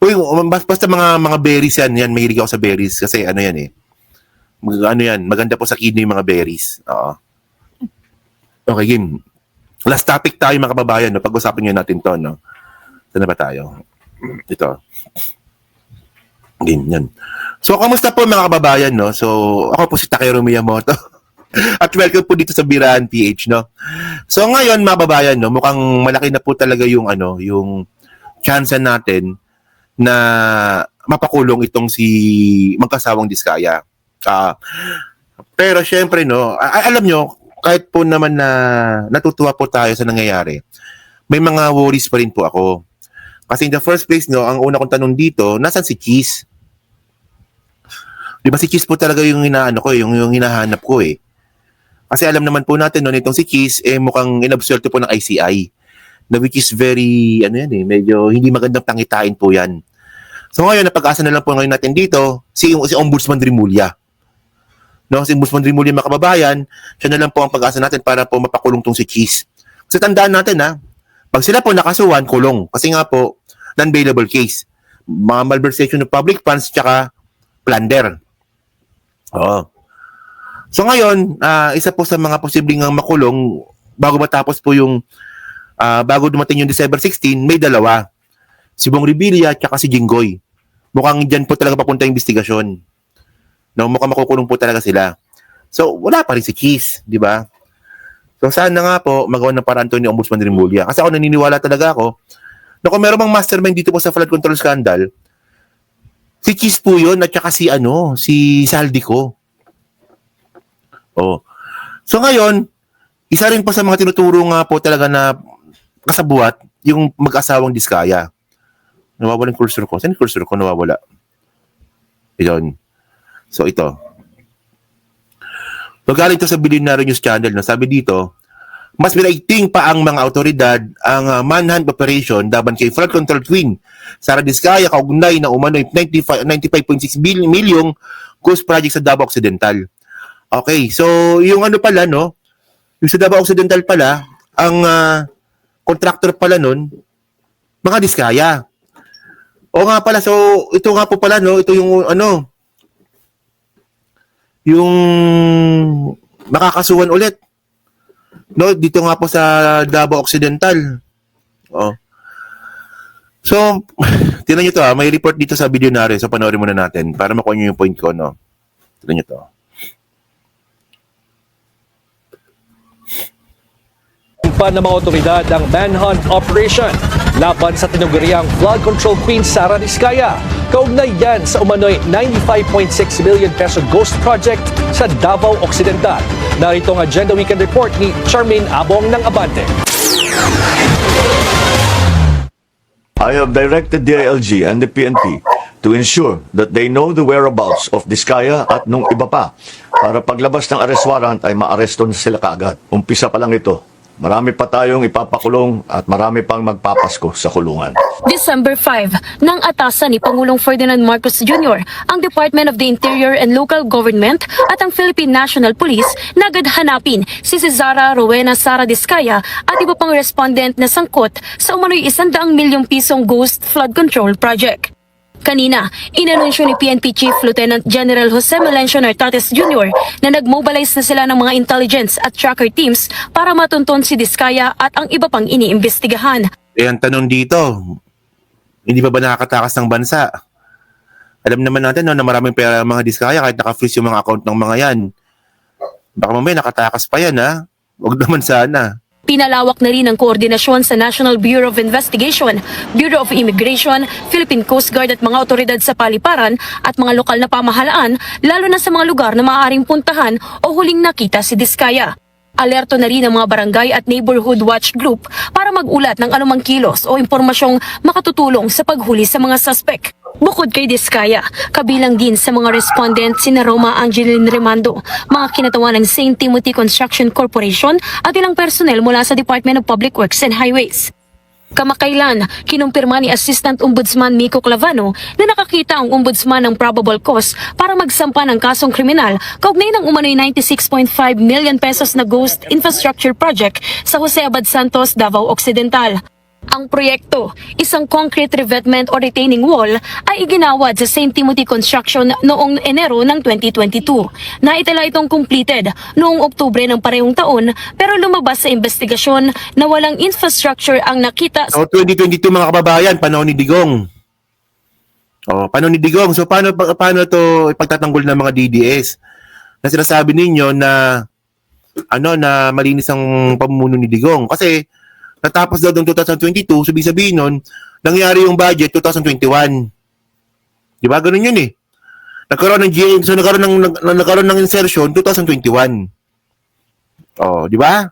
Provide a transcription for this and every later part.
Uy, basta mga berries yan, mahilig ako sa berries kasi ano yan eh. Ano yan, maganda po sa kidney yung mga berries. Oo. Okay, game. Last topic tayo mga kababayan, no? Pag-usapan nyo natin to, no? Saan na ba tayo? Ito. Game, yan. So, kamusta po mga kababayan, no? So, ako po si Takeru Miyamoto. At welcome po dito sa Birahan PH, no? So, ngayon mga kababayan, no? Mukhang malaki na po talaga yung, yung chance natin na mapakulong itong si magkasawang Diskaya. Pero syempre, no, alam nyo, kahit po naman na natutuwa po tayo sa nangyayari, may mga worries pa rin po ako. Kasi in the first place, no, ang una kong tanong dito, nasan si Cheese? Di ba si Cheese po talaga yung hinahanap ko, yung hinahanap ko eh. Kasi alam naman po natin, no, nitong si Cheese, mukhang inabsuelto po ng ICI. Na which is very, medyo hindi magandang tangitain po yan. So ngayon, napag-asa na lang po ngayon natin dito, si Ombudsman Rimulya. No, si Ombudsman Rimulya mga kababayan, siya na lang po ang pag-asa natin para po mapakulong tong si Cheese. Kasi tandaan natin pag sila po nakasuhan, kulong. Kasi nga po, non-bailable case. Mga malversation of public funds, tsaka plunder. Oo. So ngayon, isa po sa mga posibleng makulong, bago matapos po yung, bago dumating yung December 16, may dalawa. Si Bong Revilla at si Jinggoy. Mukhang dyan po talaga papunta yung investigasyon. No, mukhang makukulong po talaga sila. So, wala pa rin si Cheese, di ba? So, sana nga po magawa ng paraan to ni Ombudsman Rimulya. Kasi ako naniniwala talaga ako na kung meron bang mastermind dito po sa flood control scandal, si Cheese po yun at saka si Saldico. Oh. So, ngayon, isa rin po sa mga tinuturo nga po talaga na kasabuat yung mag-asawang Diskaya. Nawawala yung cursor ko. Saan yung cursor ko? Nawawala. Ito. So, ito. Magaling ito sa Billionaire News Channel. No? Sabi dito, mas binaiting pa ang mga autoridad ang manhunt operation laban kay flood control queen Sara Diskaya kaugnay na umano'y 95.6 milyong ghost project sa Davao Occidental. Okay, so yung pala, no? Yung sa Davao Occidental pala, ang contractor pala nun, mga Diskaya. O nga pala, so ito nga po pala, no? Ito yung yung makakasuhan ulit. No, dito nga po sa Davao Occidental. Oh. So, tingnan niyo to may report dito sa Billionaire, so panoorin muna natin para makuha niyo yung point ko, no. Tingnan niyo to. Pa ng mga otoridad ang manhunt operation laban sa tinuguriang flood control queen Sara Diskaya. Kaugnay yan sa umano'y 95.6 million peso ghost project sa Davao Occidental. Narito ang Agenda Weekend Report ni Charmaine Abong ng Abante. I have directed DILG and the PNP to ensure that they know the whereabouts of Diskaya at nung iba pa para paglabas ng arrest warrant ay maaresto na sila kaagad. Umpisa pa lang ito. Marami pa tayong ipapakulong at marami pang magpapasko sa kulungan. December 5, nang atasan ni Pangulong Ferdinand Marcos Jr. ang Department of the Interior and Local Government at ang Philippine National Police na agad hanapin si Zara Rowena Sara Diskaya at iba pang respondent na sangkot sa umano'y 100 milyong pisong ghost flood control project. Kanina, inanunsyo ni PNP Chief Lieutenant General Jose Melencio Nartates Jr. na nag-mobilize na sila ng mga intelligence at tracker teams para matunton si Diskaya at ang iba pang iniimbestigahan. Ang tanong dito, hindi ba nakakatakas ng bansa? Alam naman natin na maraming pera mga Diskaya kahit naka-freeze yung mga account ng mga yan. Baka mamaya nakatakas pa yan Huwag naman sana. Pinalawak na rin ang koordinasyon sa National Bureau of Investigation, Bureau of Immigration, Philippine Coast Guard at mga otoridad sa paliparan at mga lokal na pamahalaan, lalo na sa mga lugar na maaaring puntahan o huling nakita si Diskaya. Alerto na rin ang mga barangay at neighborhood watch group para mag-ulat ng anumang kilos o impormasyong makatutulong sa paghuli sa mga suspect. Bukod kay Diskaya, kabilang din sa mga respondent sina Roma Angeline Remando, mga kinatawan ng St. Timothy Construction Corporation at ilang personnel mula sa Department of Public Works and Highways. Kamakailan, kinumpirma ni Assistant Ombudsman Miko Clavano na nakakita ang ombudsman ng probable cause para magsampa ng kasong kriminal kaugnay ng umano'y 96.5 million pesos na ghost infrastructure project sa Jose Abad Santos, Davao Occidental. Ang proyekto, isang concrete revetment o retaining wall, ay iginawad sa St. Timothy Construction noong Enero ng 2022. Naitala itong completed noong Oktubre ng parehong taon pero lumabas sa investigasyon na walang infrastructure ang nakita So 2022 mga kababayan, panahon ni Digong. Panahon ni Digong. So paano to ipagtatanggol ng mga DDS? Na sinasabi ninyo na na malinis ang pamumuno ni Digong. Kasi natapos daw noong 2022, sabihin nun, nangyari yung budget 2021. Di ba? Ganun yun eh. Nagkaroon ng GM, so nagkaroon ng insertion 2021. Di ba?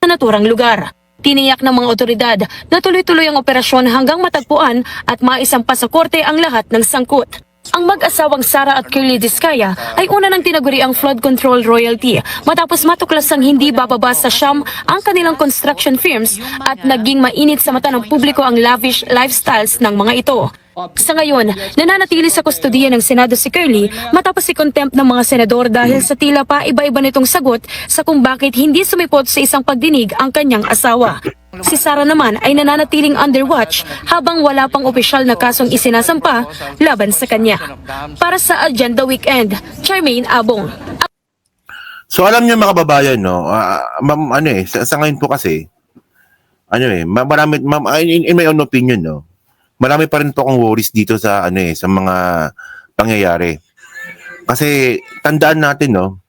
sa naturang lugar. Tiniyak ng mga otoridad na tuloy-tuloy ang operasyon hanggang matagpuan at maisampa sa korte ang lahat ng sangkot. Ang mag-asawang Sara at Curly Diskaya ay una ng tinaguri ang flood control royalty matapos matuklasang hindi bababa sa siyam ang kanilang construction firms at naging mainit sa mata ng publiko ang lavish lifestyles ng mga ito. Sa ngayon, nananatili sa kustodiya ng Senado si Curly matapos i-contempt ng mga senador dahil sa tila pa iba-iba nitong sagot sa kung bakit hindi sumipot sa isang pagdinig ang kanyang asawa. Si Sara naman ay nananatiling under watch habang wala pang opisyal na kasong isinasampa laban sa kanya. Para sa Agenda Weekend, Charmaine Abong. So alam niyo mga kababayan, no, sa ngayon po kasi, marami, in my own opinion, no, marami pa rin po akong worries dito sa, sa mga pangyayari. Kasi tandaan natin, no,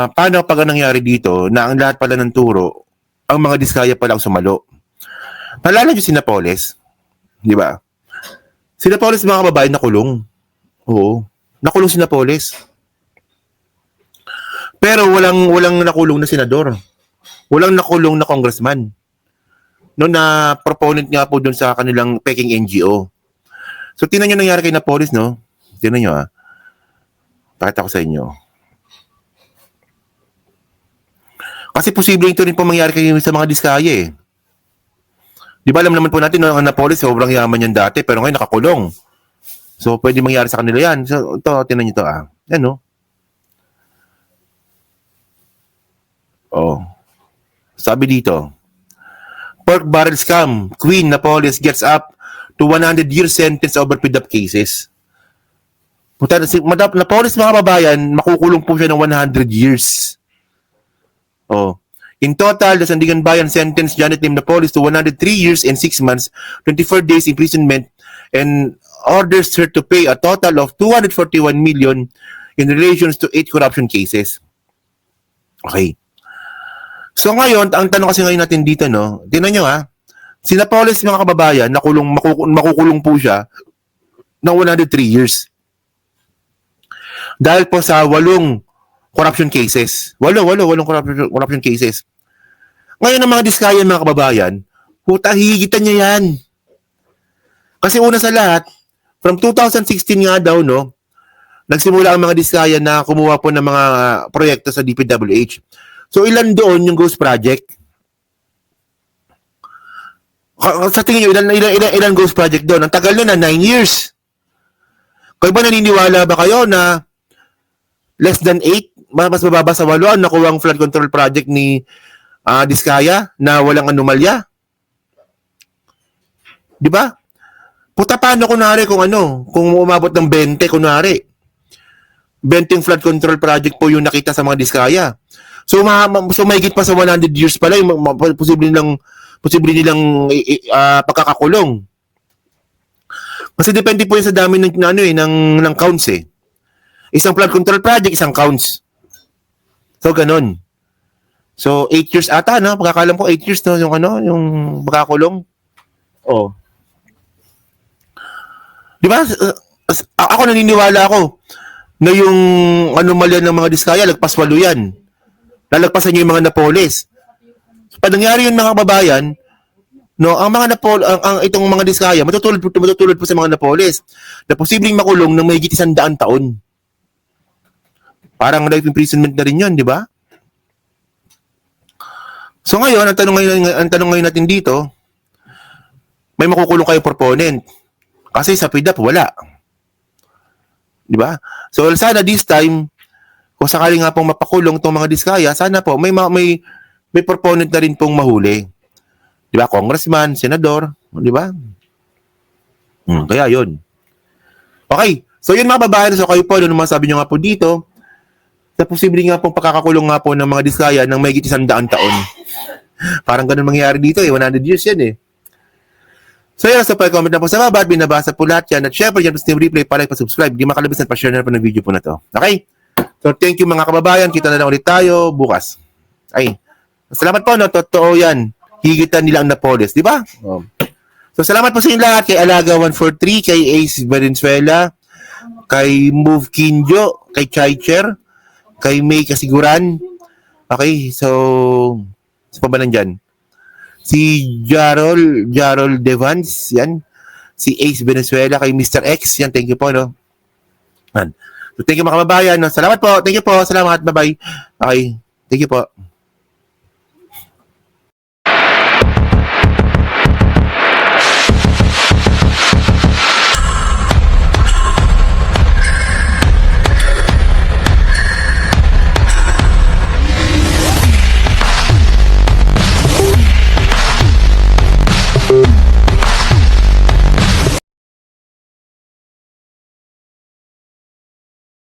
paano pag nangyari dito na ang lahat pala ng turo, ang mga Diskaya pa lang sumalo. Naalala niyo si Napoles? Di ba? Si Napoles mga kababayan nakulong. Oo. Nakulong si Napoles. Pero walang nakulong na senador. Walang nakulong na congressman. No, na proponent nga po doon sa kanilang peking NGO. So tingnan niyo nangyari kay Napoles, no? Tingnan niyo Pakita ko sa inyo. Kasi posible ito rin po mangyari kayo sa mga Diskaya eh. Di ba alam naman po natin no, ang Napoles, sobrang yaman yan dati, pero ngayon nakakulong. So pwede mangyari sa kanila yan. So ito, tingnan niyo ito Yan no. Sabi dito, pork barrel scam, Queen Napoles gets up to 100-year sentence over PDAP cases. Puta, si Madam Napoles mga kababayan, makukulong po siya ng 100 years. In total, the Sandigan Bayan sentenced Janet Lim Napoles to 103 years and 6 months, 24 days imprisonment, and orders her to pay a total of 241 million in relation to 8 corruption cases. Okay. So ngayon, ang tanong kasi ngayon natin dito, no, tingnan nyo si Napoles mga kababayan, makukulong po siya ng 103 years. Dahil po sa 8 corruption cases. 8 corruption cases. Ngayon ang mga Diskaya mga kababayan, higitan niya yan. Kasi una sa lahat, from 2016 nga daw, no, nagsimula ang mga Diskaya na kumuha po ng mga proyekto sa DPWH. So ilan doon yung Ghost Project? Sa tingin nyo, ilan Ghost Project doon? Ang tagal na 9 years. Kaya ba naniniwala ba kayo na less than 8, mas mababa sa 8 ang nakuha ang flood control project ni Diskaya na walang anomalya? Di ba? Puta paano kunwari kung umabot ng 20 kunwari. 20 flood control project po yung nakita sa mga Diskaya. So mahigit pa sa 100 years pala yung posible nilang pagkakakulong. Kasi depende po yun sa dami ng counts eh. Isang flood control project, isang counts. So ganun. So 8 years ata no, pagkakalam ko 8 years no yung pagkakulong. Di ba? Ako naniniwala ako na yung anomalya ng mga Diskaya lagpas 8 yan. Lalagpasan niyo yung mga Napoles. Pag nangyari yun mga kababayan, no, ang mga itong mga Diskaya matutulad po sa mga Napoles na posibleng makulong ng mahigit 100 taon. Parang life imprisonment na rin yun, di ba? So ngayon, ang tanong ngayon natin dito, may makukulong kayo proponent. Kasi sa PDAP, wala. Di ba? So sana this time, kung sakali nga pong mapakulong itong mga Diskaya, sana po may proponent na rin pong mahuli. Di ba? Congressman, senador, di ba? Kaya yun. Okay. So yun mga babayan, so kayo po, ano naman sabi nyo nga po dito, sa posible nga pong pagkakakulong nga po ng mga Diskaya ng may 100 taon. Parang ganun mangyayari dito 100 years yan So yun, so pa-comment na po sa baba at binabasa po lahat yan. At syempre, yan po sa Team Replay, pa-like, pa-subscribe. Di makalimutan, pa-share na po ng video po na to. Okay? So thank you mga kababayan. Kita na lang ulit tayo bukas. Ay, salamat po, no? Totoo yan. Higitan nila ang Napoles. Di ba? So salamat po sa inyo lahat. Kay Alaga 143, kay Ace Valenzuela, kay Move Kinjo, kay Chaicher, kay May Kasiguran. Okay, so sa pa ba nandyan? Si Jarol Devans, yan. Si Ace Venezuela, kay Mr. X, yan. Thank you po, no? Yan. So, thank you mga kababayan, no? Salamat po. Thank you po. Salamat. Bye-bye. Okay. Thank you po.